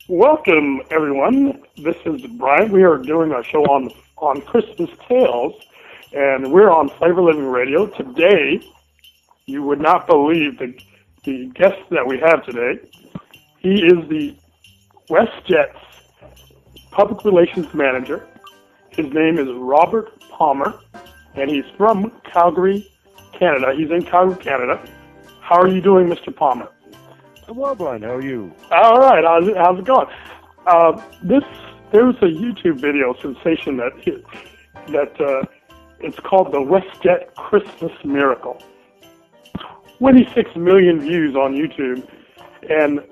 Welcome, everyone. This is Brian. We are doing our show on Christmas Tales, and we're on Flavor Living Radio. Today, you would not believe the guest that we have today. He is the WestJet's Public Relations Manager. His name is Robert Palmer, and he's from Calgary, Canada. He's in Calgary, Canada. How are you doing, Mr. Palmer? I'm well, Brian. How are you? All right. How's it going? There was a YouTube video sensation that it's called the WestJet Christmas Miracle. 26 million views on YouTube, and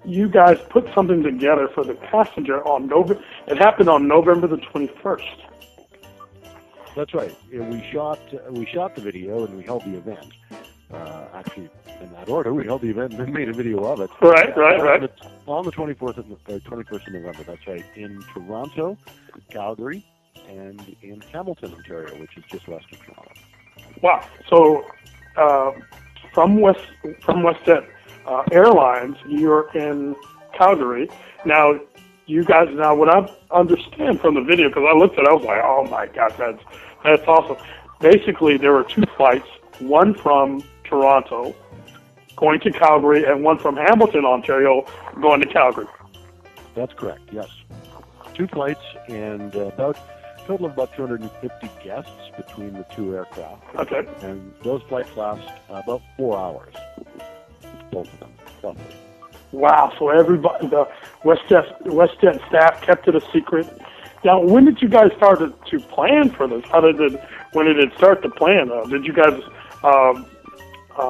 you guys put something together for the passenger on November. It happened on November the 21st. That's right. Yeah, we shot the video and we held the event. Actually, in that order, we held the event and then made a video of it. Right. On the 21st of November, that's right, in Toronto, Calgary, and in Hamilton, Ontario, which is just west of Toronto. Wow. So, from WestJet Airlines, you're in Calgary. Now, what I understand from the video, because I looked at it, I was like, oh my gosh, that's awesome. Basically, there were two flights, one from Toronto going to Calgary and one from Hamilton, Ontario going to Calgary. That's correct, yes. Two flights and total of about 250 guests between the two aircraft. Okay. And those flights last about 4 hours, both of them, roughly. Wow, so everybody, the WestJet staff kept it a secret. Now, when did you guys start to plan for this? When did it start to plan? Did you guys,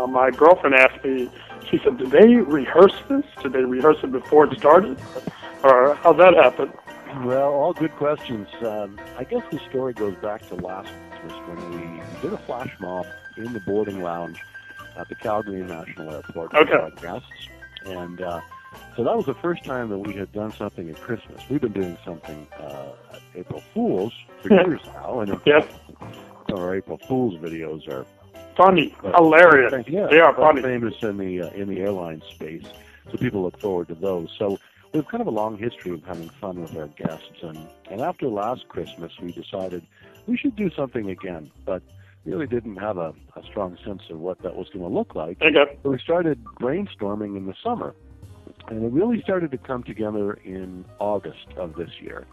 my girlfriend asked me, she said, did they rehearse this? Did they rehearse it before it started? Or how'd that happen? Well, all good questions. I guess the story goes back to last Christmas when we did a flash mob in the boarding lounge at the Calgary International Airport with our guests. And so that was the first time that we had done something at Christmas. We've been doing something at April Fool's for years now. And our April Fool's videos are funny, hilarious. Yeah, they are funny. Famous in the airline space, so people look forward to those. So we have kind of a long history of having fun with our guests, and after last Christmas, we decided we should do something again, but really didn't have a strong sense of what that was going to look like. Okay. So we started brainstorming in the summer, and it really started to come together in August of this year.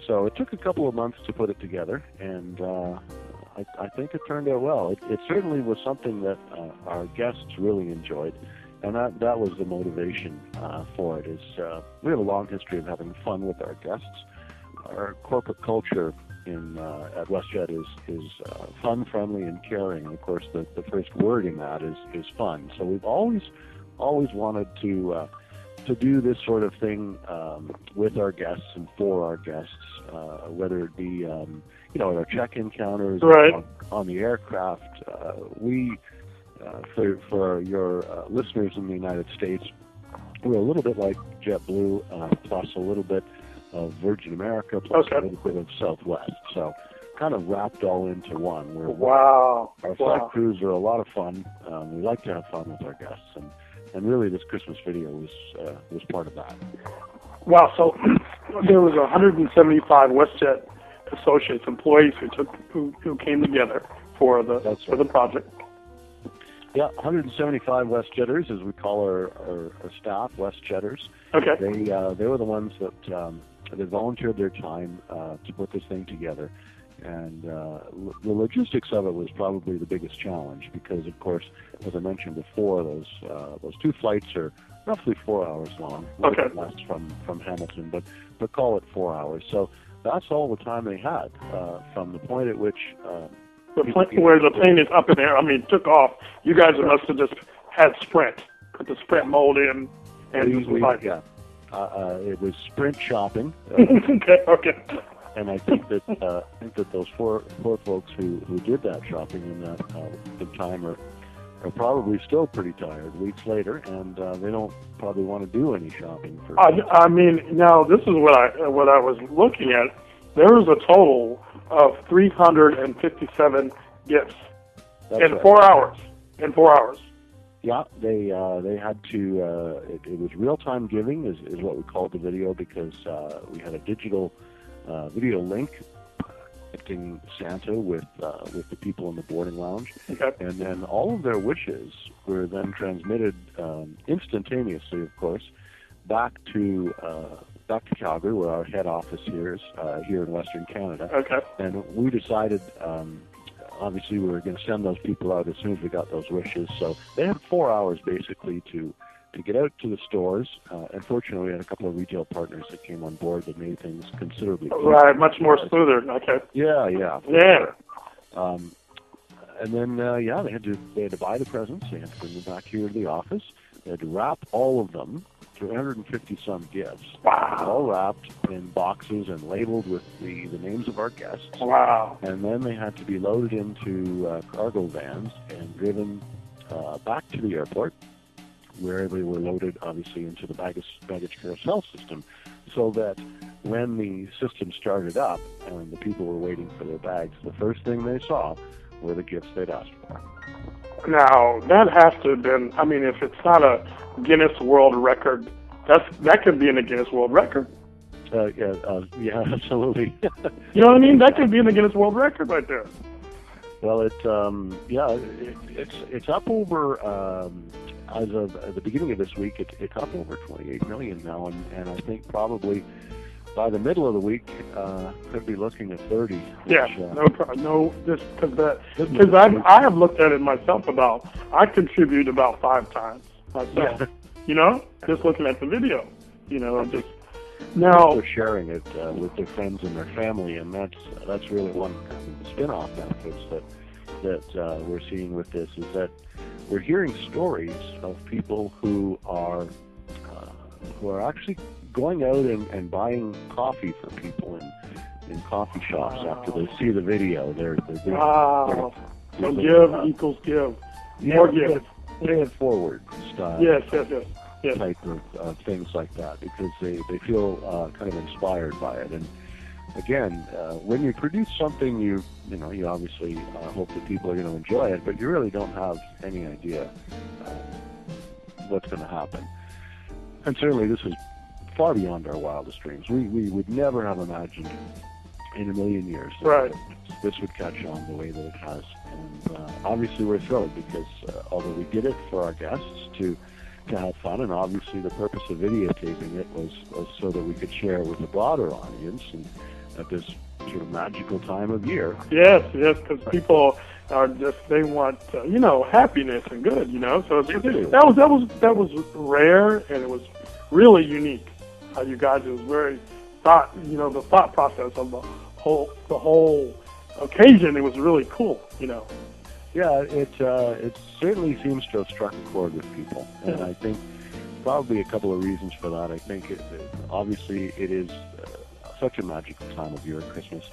So it took a couple of months to put it together, and I think it turned out well. It certainly was something that our guests really enjoyed, and that was the motivation for it. We have a long history of having fun with our guests. Our corporate culture at WestJet is fun, friendly, and caring. And of course, the first word in that is fun. So we've always wanted to do this sort of thing with our guests and for our guests, whether it be at our check-in counters, right, on the aircraft. For your listeners in the United States, we're a little bit like JetBlue, plus a little bit of Virgin America, plus a little bit of Southwest. So kind of wrapped all into one. Wow. Our flight crews are a lot of fun. We like to have fun with our guests, and really this Christmas video was part of that. Wow, so there was 175 WestJet associates, employees who came together for the project. Yeah, 175 WestJetters, as we call our staff, WestJetters. Okay. They were the ones that volunteered their time to put this thing together. And the logistics of it was probably the biggest challenge because, of course, as I mentioned before, those two flights are roughly 4 hours long. Okay. Last from Hamilton, but call it 4 hours. So that's all the time they had from the point at which where the plane is up in the air. Took off. You guys must have just had Sprint, put the Sprint mold in, and it was Sprint shopping. Okay. And I think that those four folks who did that shopping in that time are probably still pretty tired weeks later, and they don't probably want to do any shopping. Now this is what I was looking at. There was a total of 357 gifts in 4 hours. In 4 hours. Yeah, they had to. It was real time giving, is what we called the video, because we had a digital video link connecting Santa with the people in the boarding lounge, Okay. and then all of their wishes were then transmitted instantaneously, of course, back to Calgary, where our head office here is here in Western Canada. Okay. And we decided. Obviously, we were going to send those people out as soon as we got those wishes. So they had 4 hours basically to get out to the stores. Unfortunately, we had a couple of retail partners that came on board that made things considerably easier. Right, much more smoother. Okay. Yeah. Yeah. Sure. And then they had to buy the presents. They had to bring them back here to the office. They had to wrap all of them. 350 some gifts. Wow. All wrapped in boxes and labeled with the names of our guests. Wow. And then they had to be loaded into cargo vans and driven back to the airport, where they were loaded, obviously, into the baggage carousel system, so that when the system started up and the people were waiting for their bags, the first thing they saw were the gifts they'd asked for. Now, that has to have been, I mean, if it's not a Guinness World Record, that could be in the Guinness World Record. Yeah, absolutely. You know what I mean? That could be in the Guinness World Record right there. Well, it's up over, as of the beginning of this week, it's up over 28 million now, and I think probably by the middle of the week, could be looking at 30. Yeah, because I have looked at it myself I contribute about 5 times myself. Yeah. You know, just looking at the video. You know, just now they're sharing it with their friends and their family, and that's really one kind of the spin-off benefits that we're seeing with this, is that we're hearing stories of people who are actually going out and buying coffee for people in coffee shops after they see the video. They're wow. So give equals give. More give. Pay it forward style. Yes. Type of things like that, because they feel kind of inspired by it. And again, when you produce something, you obviously hope that people are going to enjoy it, but you really don't have any idea what's going to happen. And certainly this is far beyond our wildest dreams. We would never have imagined in a million years that this would catch on the way that it has. And obviously we're thrilled, because although we did it for our guests to have fun, and obviously the purpose of videotaping it was so that we could share with a broader audience, and at this sort of magical time of year. Yes, because people are they want happiness and good, So that was rare, and it was really unique. How you guys, it was very the thought process of the whole occasion. It was really cool, Yeah, it certainly seems to have struck a chord with people, and I think probably a couple of reasons for that. I think obviously it is such a magical time of year at Christmas.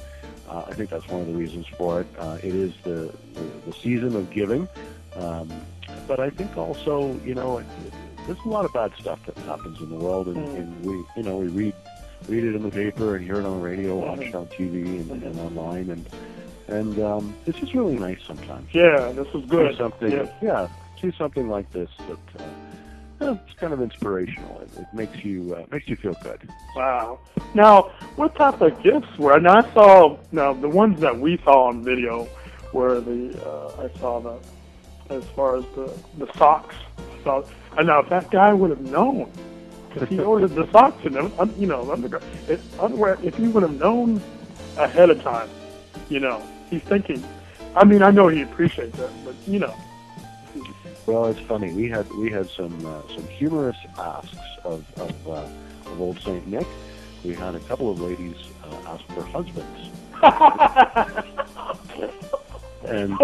I think that's one of the reasons for it. It is the season of giving, but I think also there's a lot of bad stuff that happens in the world, and we read it in the paper and hear it on the radio, watch it on TV and online, and it's just really nice sometimes. Yeah, this is good. See something like this that it's kind of inspirational. It makes you feel good. Wow. Now, what type of gifts were? And I saw the ones that we saw on video were I saw as far as the socks. So, and now if that guy would have known, because he ordered the socks and underwear, if he would have known ahead of time, he's thinking. I mean, I know he appreciates that, but Well, it's funny. We had some humorous asks of old Saint Nick. We had a couple of ladies ask for husbands, and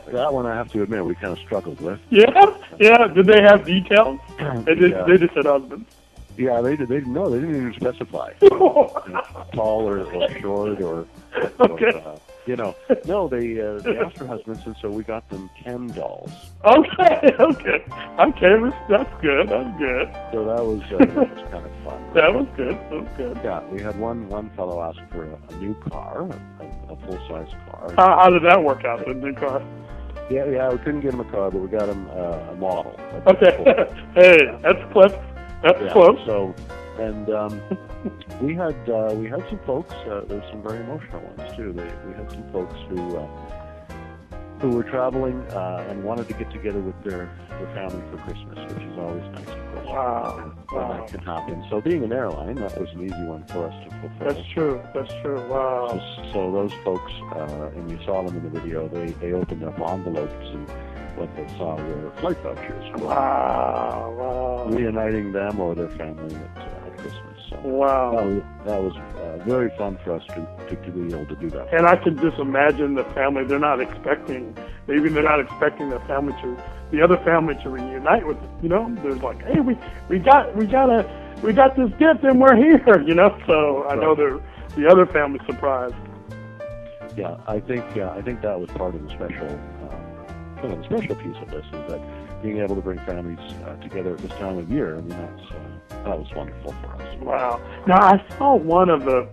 that one I have to admit we kind of struggled with. Yeah. Did they have details? They just said husbands. Yeah, they did. They didn't even specify. Tall or short or. Okay. No, they asked for husbands, and so we got them Ken dolls. Okay, that's good. So that was kind of fun. That was good. Yeah, we had one fellow ask for a new car, a full-size car. How did that work out, the new car? Yeah, we couldn't get him a car, but we got him a model. Okay. Hey, that's close. That's close. So, and we had some folks. There's some very emotional ones too. We had some folks who were traveling and wanted to get together with their family for Christmas, which is always nice, of course. Wow. That can happen. So being an airline, that was an easy one for us to fulfill. That's true. That's true. Wow. So those folks, and you saw them in the video, they opened up envelopes, and what they saw were flight vouchers. Wow. Reuniting them or their family at Christmas. So wow. That was very fun for us to be able to do that. And I can just imagine the family. They're not expecting the family the other family to reunite with. There's like, hey, we got this gift and we're here. So I know the other family's surprised. Yeah, I think that was part of the special. The special piece of this is that being able to bring families together at this time of year. I mean, that was wonderful for us. Wow. Now I saw one of the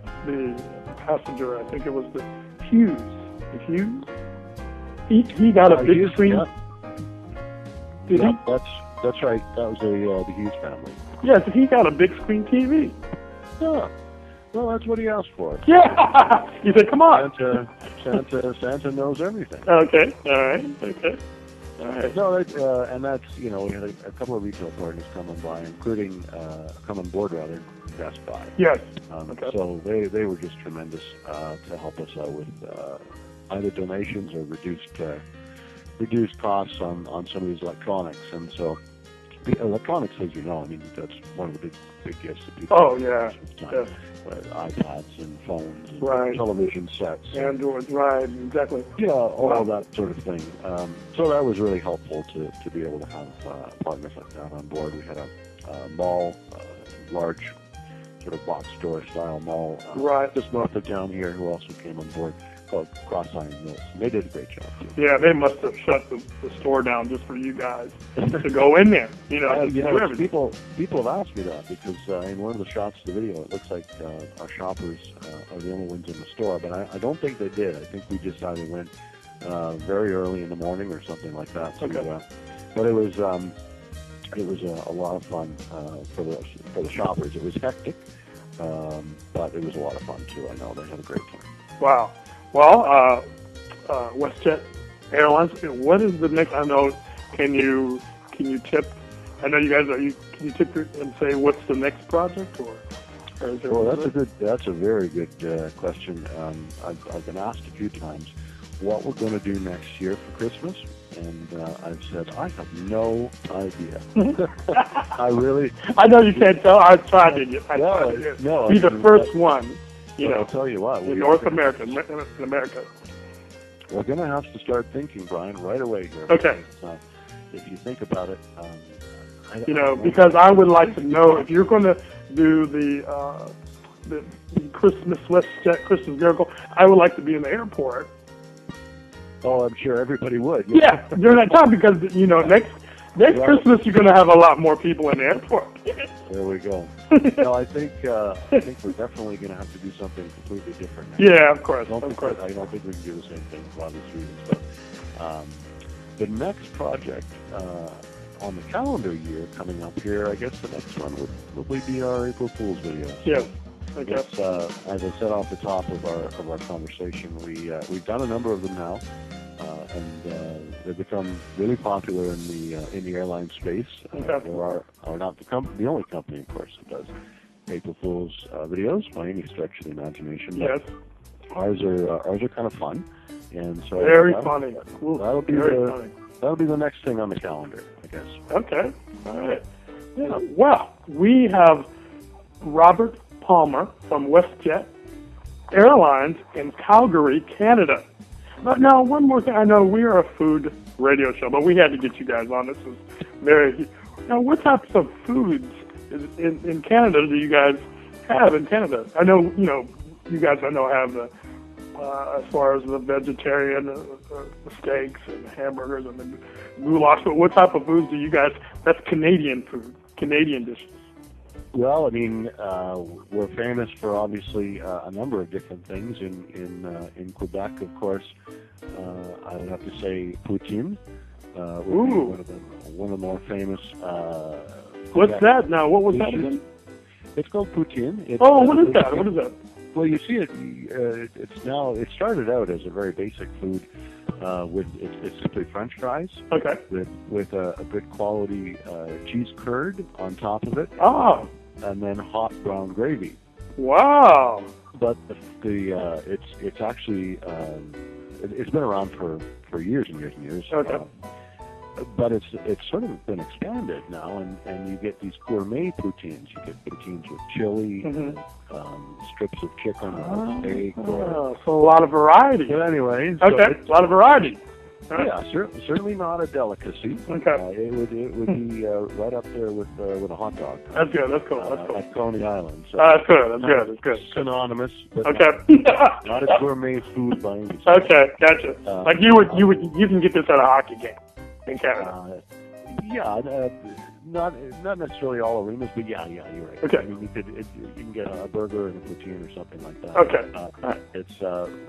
passenger. I think it was the Hughes. The Hughes. He got a big Hughes, screen. Yeah. Did he? That's right. That was the Hughes family. Yes, he got a big screen TV. Yeah. Well, that's what he asked for. Yeah. He said, "Come on." Santa knows everything. Okay. All right. Okay. All right. No, and that's we had a couple of retail partners come on board Best Buy. Yes. Okay. So they were just tremendous to help us out with either donations or reduced costs on some of these electronics, and so. Electronics, as you know, I mean, that's one of the big gifts that people. Oh yeah, yes. iPads and phones, and right. Television sets, Androids, right? Exactly. Yeah, all of that sort of thing. So that was really helpful to be able to have partners like that on board. We had a mall, large sort of box store style mall, right, just north of town here, who also came on board. Called Cross Iron Mills. And they did a great job too. Yeah, they must have shut the store down just for you guys to go in there. People have asked me that because in one of the shots of the video, it looks like our shoppers are the only ones in the store. But I don't think they did. I think we just either went very early in the morning or something like that. So, okay. But it was a lot of fun for the shoppers. It was hectic, but it was a lot of fun too. I know they had a great time. Wow. Well, WestJet Airlines. What is the next? I know. Can you tip? I know you guys are. Can you tip and say what's the next project, or is there? Well, that's a very good question. I've been asked a few times what we're going to do next year for Christmas, and I've said I have no idea. I know you can't tell. I tried to get. Be the first one. I'll tell you what. In North America, in America. We're going to have to start thinking, Brian, right away here. Okay. If you think about it, because I would like to know if you're going to do the WestJet Christmas Miracle, I would like to be in the airport. Oh, I'm sure everybody would. Yeah, during that time because next Christmas you're going to have a lot more people in the airport. There we go. No, I think we're definitely going to have to do something completely different now. Yeah, of course. I don't think we can do the same thing for obvious reasons. But the next project on the calendar year coming up here, I guess the next one would probably be our April Fool's video. Yeah. Okay. As I said off the top of our conversation, we've done a number of them now. And they've become really popular in the airline space. Okay. There are not the only company, of course, that does April Fool's videos by any stretch of the imagination. Yes. Ours are kind of fun, and so very funny. That'll be the next thing on the calendar, I guess. Okay. All right. Yeah. Well, we have Robert Palmer from WestJet Airlines in Calgary, Canada. But now, one more thing. I know we are a food radio show, but we had to get you guys on. This is very. Now, what types of foods in Canada do you guys have in Canada? I know, you guys have the, as far as the vegetarian, the steaks and the hamburgers and the goulash. But what type of foods do you guys? That's Canadian food, Canadian dishes. Well, I mean, we're famous for obviously a number of different things. In Quebec, of course, I would have to say poutine would be one of the more famous. What's that now? What was that again? It's called poutine. What is that? What is that? Well, you see it. It started out as a very basic food. It's simply French fries. Okay. With a good quality cheese curd on top of it. Oh. And then hot brown gravy. Wow. But it's actually it's been around for years and years and years. Okay. But it's sort of been expanded now, and you get these gourmet poutines. You get poutines with chili, strips of chicken or steak. So a lot of variety. But anyway, okay, a lot of variety. Yeah, certainly not a delicacy. Okay. It would be right up there with a hot dog. That's good. That's cool. That's cool. At Coney Island. So that's good. That's good. That's good. Synonymous. But okay. Not a gourmet food by any means. Okay, gotcha. Like you can get this at a hockey game in Canada. Not necessarily all arenas, but yeah, you're right. Okay. I mean, you can get a burger and a poutine or something like that. Okay. It's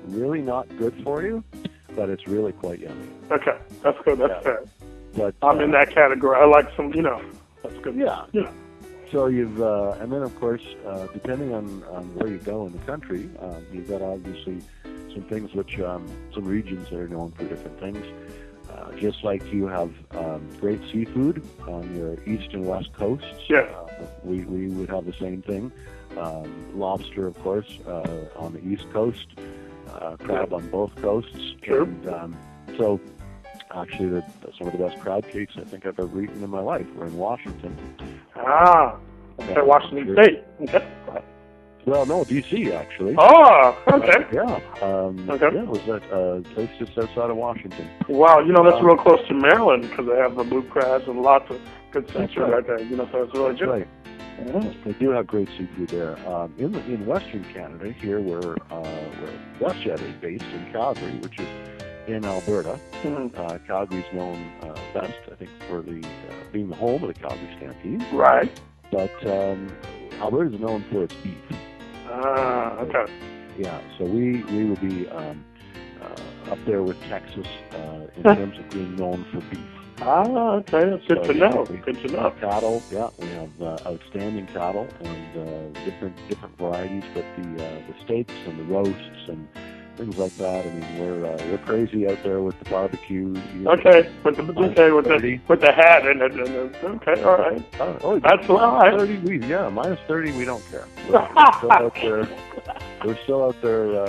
really not good for you, but it's really quite yummy. Okay, that's good. That's fair. But I'm in that category. I like some, that's good. Yeah. Yeah. So you've, and then of course, depending on where you go in the country, you've got obviously some things which, some regions that are known for different things. Just like you have great seafood on your east and west coasts. Yeah. We would have the same thing. Lobster, of course, on the east coast. Crab on both coasts. True. And so, actually, some of the best crab cakes I think I've ever eaten in my life were in Washington. Okay, Washington State. Okay. Well, no, D.C. actually. Oh, okay. Yeah. Okay. Yeah, it was at a place just outside of Washington. Wow, that's real close to Maryland because they have the blue crabs and lots of good seafood right there. So it's really good. Right. They do have great seafood there. In Western Canada, here where WestJet is based in Calgary, which is in Alberta. Mm-hmm. Calgary's known best, I think, for being the home of the Calgary Stampede. Right. But Alberta is known for its beef. Okay. Yeah, so we would be up there with Texas in terms of being known for beef. Okay, that's good to know. Good to know. Cattle, yeah, we have outstanding cattle and different varieties, but the steaks and the roasts and things like that. I mean, we're crazy out there with the barbecue. Okay, with the hat and okay, all right. That's all right. 30, minus 30, we don't care. We're still out there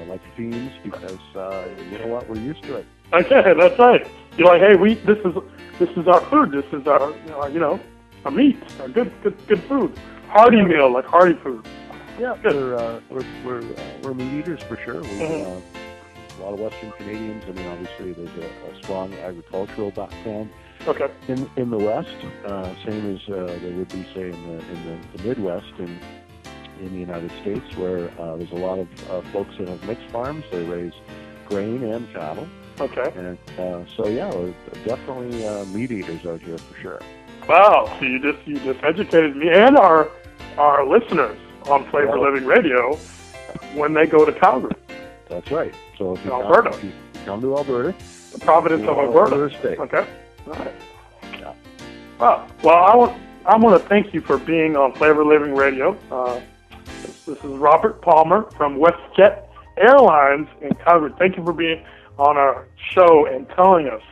like fiends because you know what, we're used to it. Okay, that's right. You're like, hey, this is our food. This is our our meat, our good food. Hearty meal, like hearty food. Yeah, we're meat eaters for sure. A lot of Western Canadians. I mean, obviously, there's a strong agricultural background. Okay. In the West, same as there would be, say, in the Midwest in the United States, where there's a lot of folks that have mixed farms. They raise grain and cattle. Okay. And we're definitely meat eaters out here for sure. Wow. So you just educated me and our listeners on Flavor Living Radio when they go to Calgary. That's right. So if you come to Alberta, the Providence of Alberta. State. Okay. All right. Yeah. Well, I want to thank you for being on Flavor Living Radio. This is Robert Palmer from WestJet Airlines in Calgary. Thank you for being on our show and telling us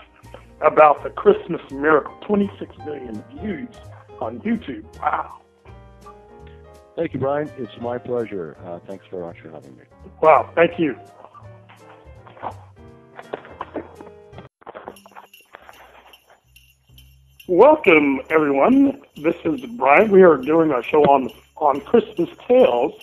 about the Christmas Miracle. 26 million views on YouTube. Wow. Thank you, Brian. It's my pleasure. Thanks very much for having me. Wow. Thank you. Welcome, everyone. This is Brian. We are doing a show on Christmas Tales.